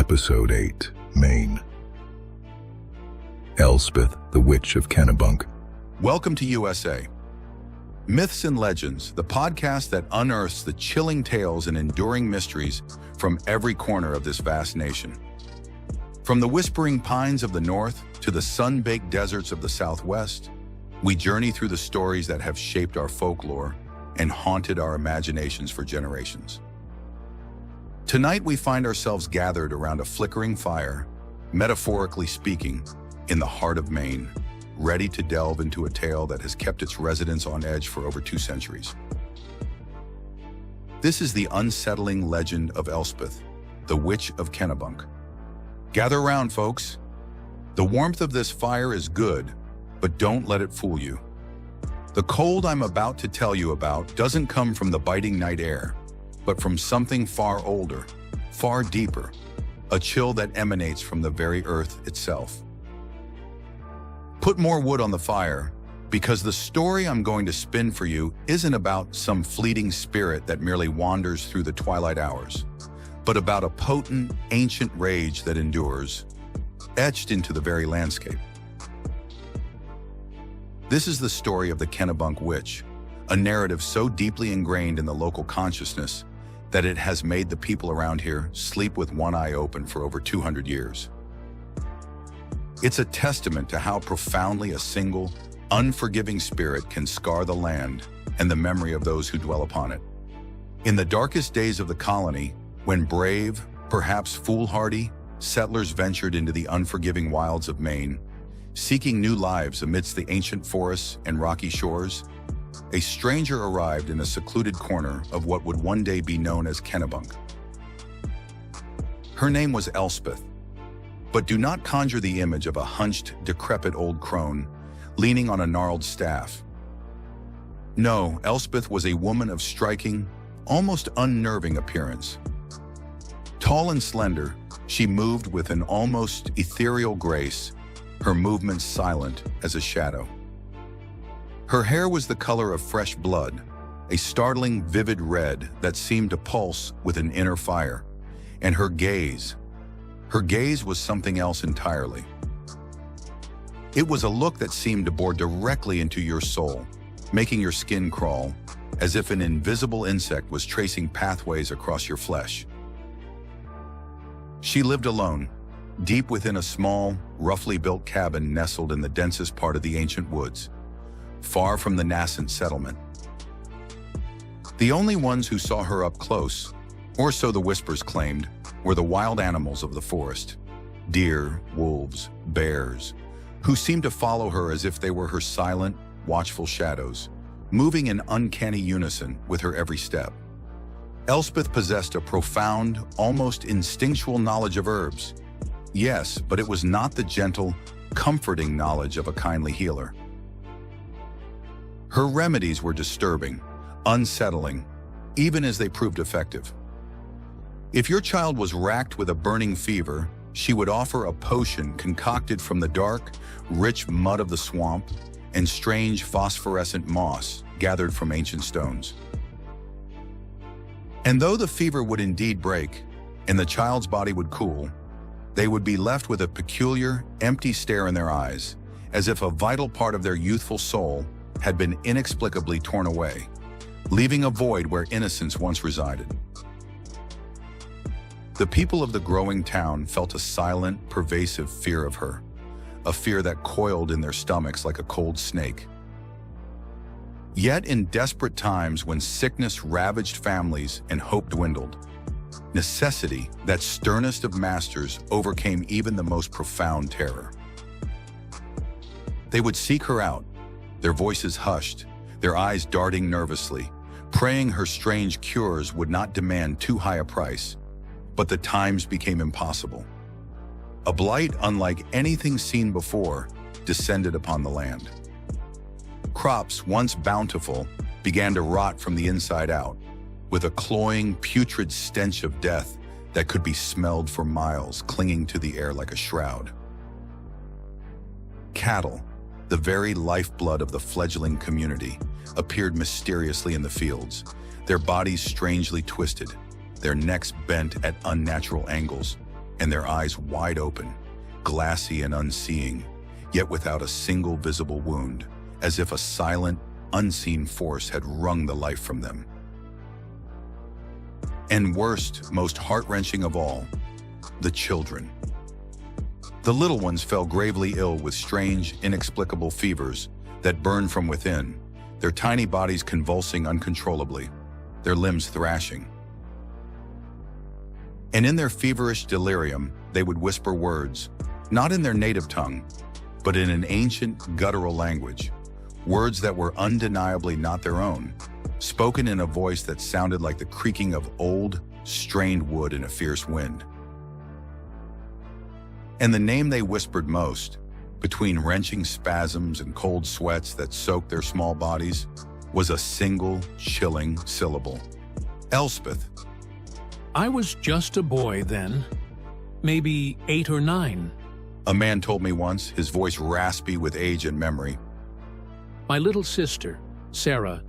Episode 8, Maine. Elspeth, the Witch of Kennebunk. Welcome to USA. Myths and Legends, the podcast that unearths the chilling tales and enduring mysteries from every corner of this vast nation. From the whispering pines of the north to the sun-baked deserts of the southwest, we journey through the stories that have shaped our folklore and haunted our imaginations for generations. Tonight we find ourselves gathered around a flickering fire, metaphorically speaking, in the heart of Maine, ready to delve into a tale that has kept its residents on edge for over 2 centuries. This is the unsettling legend of Elspeth, the Witch of Kennebunk. Gather around, folks. The warmth of this fire is good, but don't let it fool you. The cold I'm about to tell you about doesn't come from the biting night air, but from something far older, far deeper, a chill that emanates from the very earth itself. Put more wood on the fire, because the story I'm going to spin for you isn't about some fleeting spirit that merely wanders through the twilight hours, but about a potent, ancient rage that endures, etched into the very landscape. This is the story of the Kennebunk Witch, a narrative so deeply ingrained in the local consciousness that it has made the people around here sleep with one eye open for over 200 years. It's a testament to how profoundly a single, unforgiving spirit can scar the land and the memory of those who dwell upon it. In the darkest days of the colony, when brave, perhaps foolhardy, settlers ventured into the unforgiving wilds of Maine, seeking new lives amidst the ancient forests and rocky shores, a stranger arrived in a secluded corner of what would one day be known as Kennebunk. Her name was Elspeth, but do not conjure the image of a hunched, decrepit old crone leaning on a gnarled staff. No, Elspeth was a woman of striking, almost unnerving appearance. Tall and slender, she moved with an almost ethereal grace, her movements silent as a shadow. Her hair was the color of fresh blood, a startling, vivid red that seemed to pulse with an inner fire, and her gaze was something else entirely. It was a look that seemed to bore directly into your soul, making your skin crawl, as if an invisible insect was tracing pathways across your flesh. She lived alone, deep within a small, roughly built cabin nestled in the densest part of the ancient woods, far from the nascent settlement. The only ones who saw her up close, or so the whispers claimed, were the wild animals of the forest, deer, wolves, bears, who seemed to follow her as if they were her silent, watchful shadows, moving in uncanny unison with her every step. Elspeth possessed a profound, almost instinctual knowledge of herbs. Yes, but it was not the gentle, comforting knowledge of a kindly healer. Her remedies were disturbing, unsettling, even as they proved effective. If your child was racked with a burning fever, she would offer a potion concocted from the dark, rich mud of the swamp and strange phosphorescent moss gathered from ancient stones. And though the fever would indeed break and the child's body would cool, they would be left with a peculiar, empty stare in their eyes, as if a vital part of their youthful soul had been inexplicably torn away, leaving a void where innocence once resided. The people of the growing town felt a silent, pervasive fear of her, a fear that coiled in their stomachs like a cold snake. Yet in desperate times when sickness ravaged families and hope dwindled, necessity, that sternest of masters, overcame even the most profound terror. They would seek her out, their voices hushed, their eyes darting nervously, praying her strange cures would not demand too high a price. But the times became impossible. A blight unlike anything seen before descended upon the land. Crops, once bountiful, began to rot from the inside out, with a cloying, putrid stench of death that could be smelled for miles, clinging to the air like a shroud. Cattle, the very lifeblood of the fledgling community, appeared mysteriously in the fields, their bodies strangely twisted, their necks bent at unnatural angles, and their eyes wide open, glassy and unseeing, yet without a single visible wound, as if a silent, unseen force had wrung the life from them. And worst, most heart-wrenching of all, the children. The little ones fell gravely ill with strange, inexplicable fevers that burned from within, their tiny bodies convulsing uncontrollably, their limbs thrashing. And in their feverish delirium, they would whisper words, not in their native tongue, but in an ancient, guttural language, words that were undeniably not their own, spoken in a voice that sounded like the creaking of old, strained wood in a fierce wind. And the name they whispered most, between wrenching spasms and cold sweats that soaked their small bodies, was a single, chilling syllable. Elspeth. I was just a boy then, maybe 8 or 9. A man told me once, his voice raspy with age and memory. My little sister, Sarah,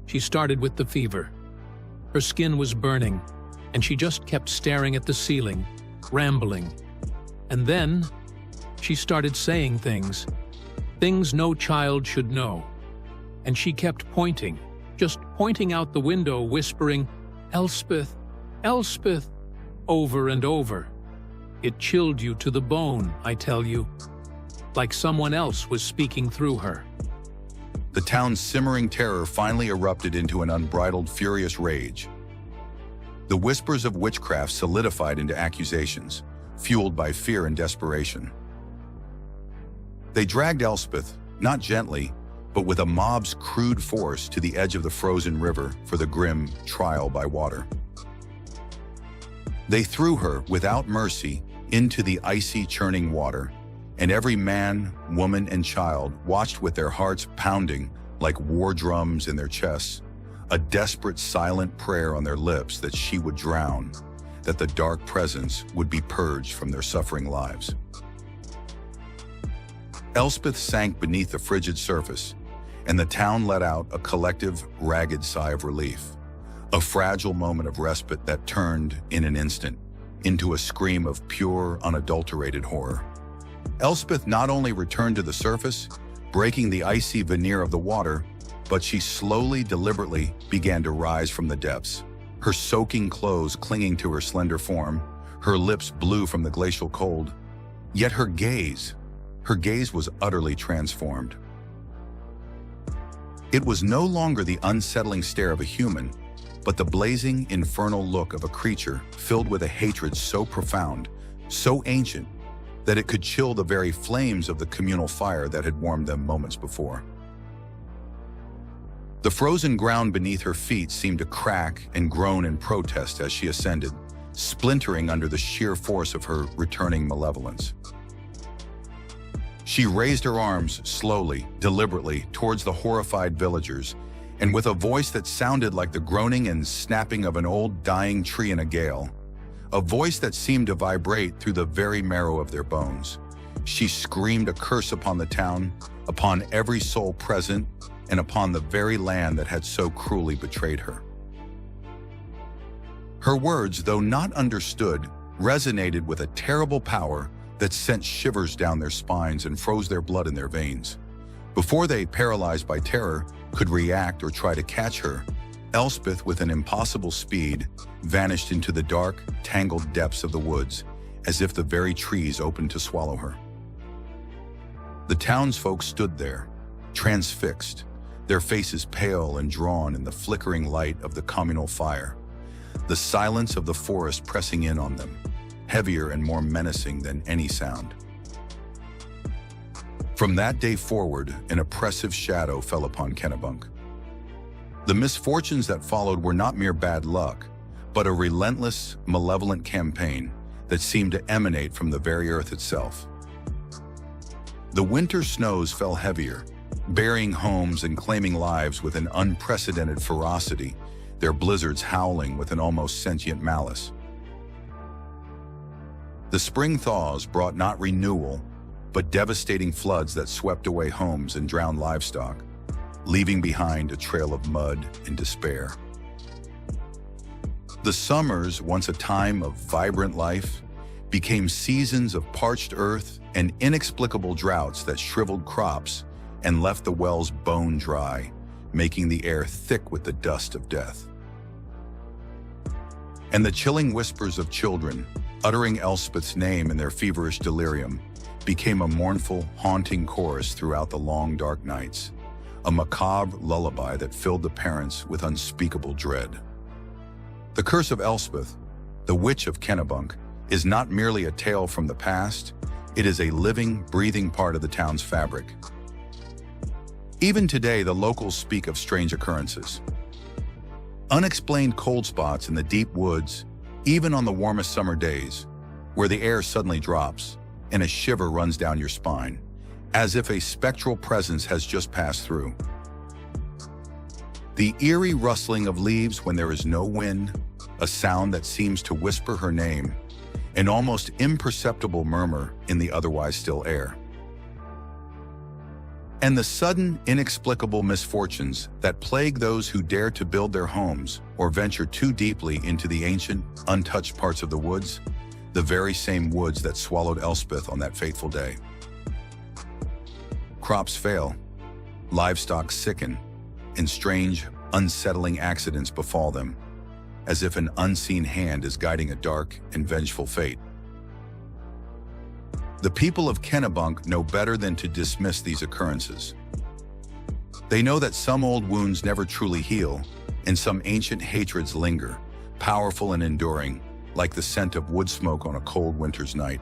she started with the fever. Her skin was burning, and she just kept staring at the ceiling, rambling. And then, she started saying things no child should know. And she kept pointing, just pointing out the window, whispering, "Elspeth, Elspeth," over and over. It chilled you to the bone, I tell you, like someone else was speaking through her. The town's simmering terror finally erupted into an unbridled, furious rage. The whispers of witchcraft solidified into accusations, fueled by fear and desperation. They dragged Elspeth, not gently, but with a mob's crude force, to the edge of the frozen river for the grim trial by water. They threw her, without mercy, into the icy, churning water, and every man, woman, and child watched with their hearts pounding like war drums in their chests, a desperate, silent prayer on their lips that she would drown, that the dark presence would be purged from their suffering lives. Elspeth sank beneath the frigid surface, and the town let out a collective, ragged sigh of relief, a fragile moment of respite that turned, in an instant, into a scream of pure, unadulterated horror. Elspeth not only returned to the surface, breaking the icy veneer of the water, but she slowly, deliberately began to rise from the depths, her soaking clothes clinging to her slender form, her lips blue from the glacial cold. Yet her gaze was utterly transformed. It was no longer the unsettling stare of a human, but the blazing, infernal look of a creature filled with a hatred so profound, so ancient, that it could chill the very flames of the communal fire that had warmed them moments before. The frozen ground beneath her feet seemed to crack and groan in protest as she ascended, splintering under the sheer force of her returning malevolence. She raised her arms slowly, deliberately, towards the horrified villagers, and with a voice that sounded like the groaning and snapping of an old dying tree in a gale, a voice that seemed to vibrate through the very marrow of their bones, she screamed a curse upon the town, upon every soul present, and upon the very land that had so cruelly betrayed her. Her words, though not understood, resonated with a terrible power that sent shivers down their spines and froze their blood in their veins. Before they, paralyzed by terror, could react or try to catch her, Elspeth, with an impossible speed, vanished into the dark, tangled depths of the woods, as if the very trees opened to swallow her. The townsfolk stood there, transfixed, their faces pale and drawn in the flickering light of the communal fire, the silence of the forest pressing in on them, heavier and more menacing than any sound. From that day forward, an oppressive shadow fell upon Kennebunk. The misfortunes that followed were not mere bad luck, but a relentless, malevolent campaign that seemed to emanate from the very earth itself. The winter snows fell heavier, burying homes and claiming lives with an unprecedented ferocity, their blizzards howling with an almost sentient malice. The spring thaws brought not renewal, but devastating floods that swept away homes and drowned livestock, leaving behind a trail of mud and despair. The summers, once a time of vibrant life, became seasons of parched earth and inexplicable droughts that shriveled crops and left the wells bone dry, making the air thick with the dust of death. And the chilling whispers of children, uttering Elspeth's name in their feverish delirium, became a mournful, haunting chorus throughout the long, dark nights, a macabre lullaby that filled the parents with unspeakable dread. The curse of Elspeth, the Witch of Kennebunk, is not merely a tale from the past, it is a living, breathing part of the town's fabric. Even today, the locals speak of strange occurrences. Unexplained cold spots in the deep woods, even on the warmest summer days, where the air suddenly drops and a shiver runs down your spine, as if a spectral presence has just passed through. The eerie rustling of leaves when there is no wind, a sound that seems to whisper her name, an almost imperceptible murmur in the otherwise still air. And the sudden, inexplicable misfortunes that plague those who dare to build their homes or venture too deeply into the ancient, untouched parts of the woods, the very same woods that swallowed Elspeth on that fateful day. Crops fail, livestock sicken, and strange, unsettling accidents befall them, as if an unseen hand is guiding a dark and vengeful fate. The people of Kennebunk know better than to dismiss these occurrences. They know that some old wounds never truly heal, and some ancient hatreds linger, powerful and enduring, like the scent of wood smoke on a cold winter's night.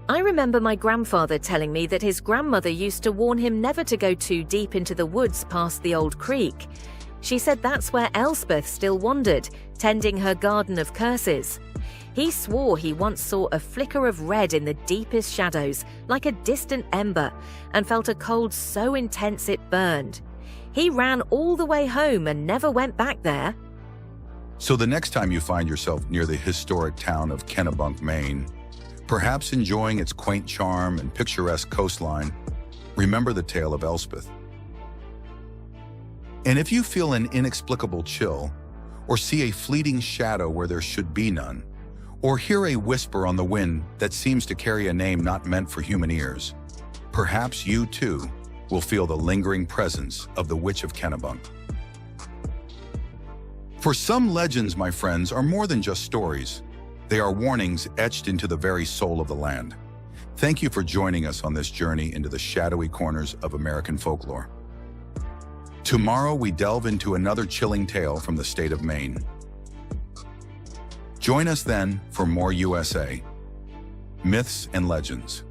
I remember my grandfather telling me that his grandmother used to warn him never to go too deep into the woods past the old creek. She said that's where Elspeth still wandered, tending her garden of curses. He swore he once saw a flicker of red in the deepest shadows, like a distant ember, and felt a cold so intense it burned. He ran all the way home and never went back there. So the next time you find yourself near the historic town of Kennebunk, Maine, perhaps enjoying its quaint charm and picturesque coastline, remember the tale of Elspeth. And if you feel an inexplicable chill, or see a fleeting shadow where there should be none, or hear a whisper on the wind that seems to carry a name not meant for human ears, perhaps you too will feel the lingering presence of the Witch of Kennebunk. For some legends, my friends, are more than just stories. They are warnings etched into the very soul of the land. Thank you for joining us on this journey into the shadowy corners of American folklore. Tomorrow we delve into another chilling tale from the state of Maine. Join us then for more USA Myths and Legends.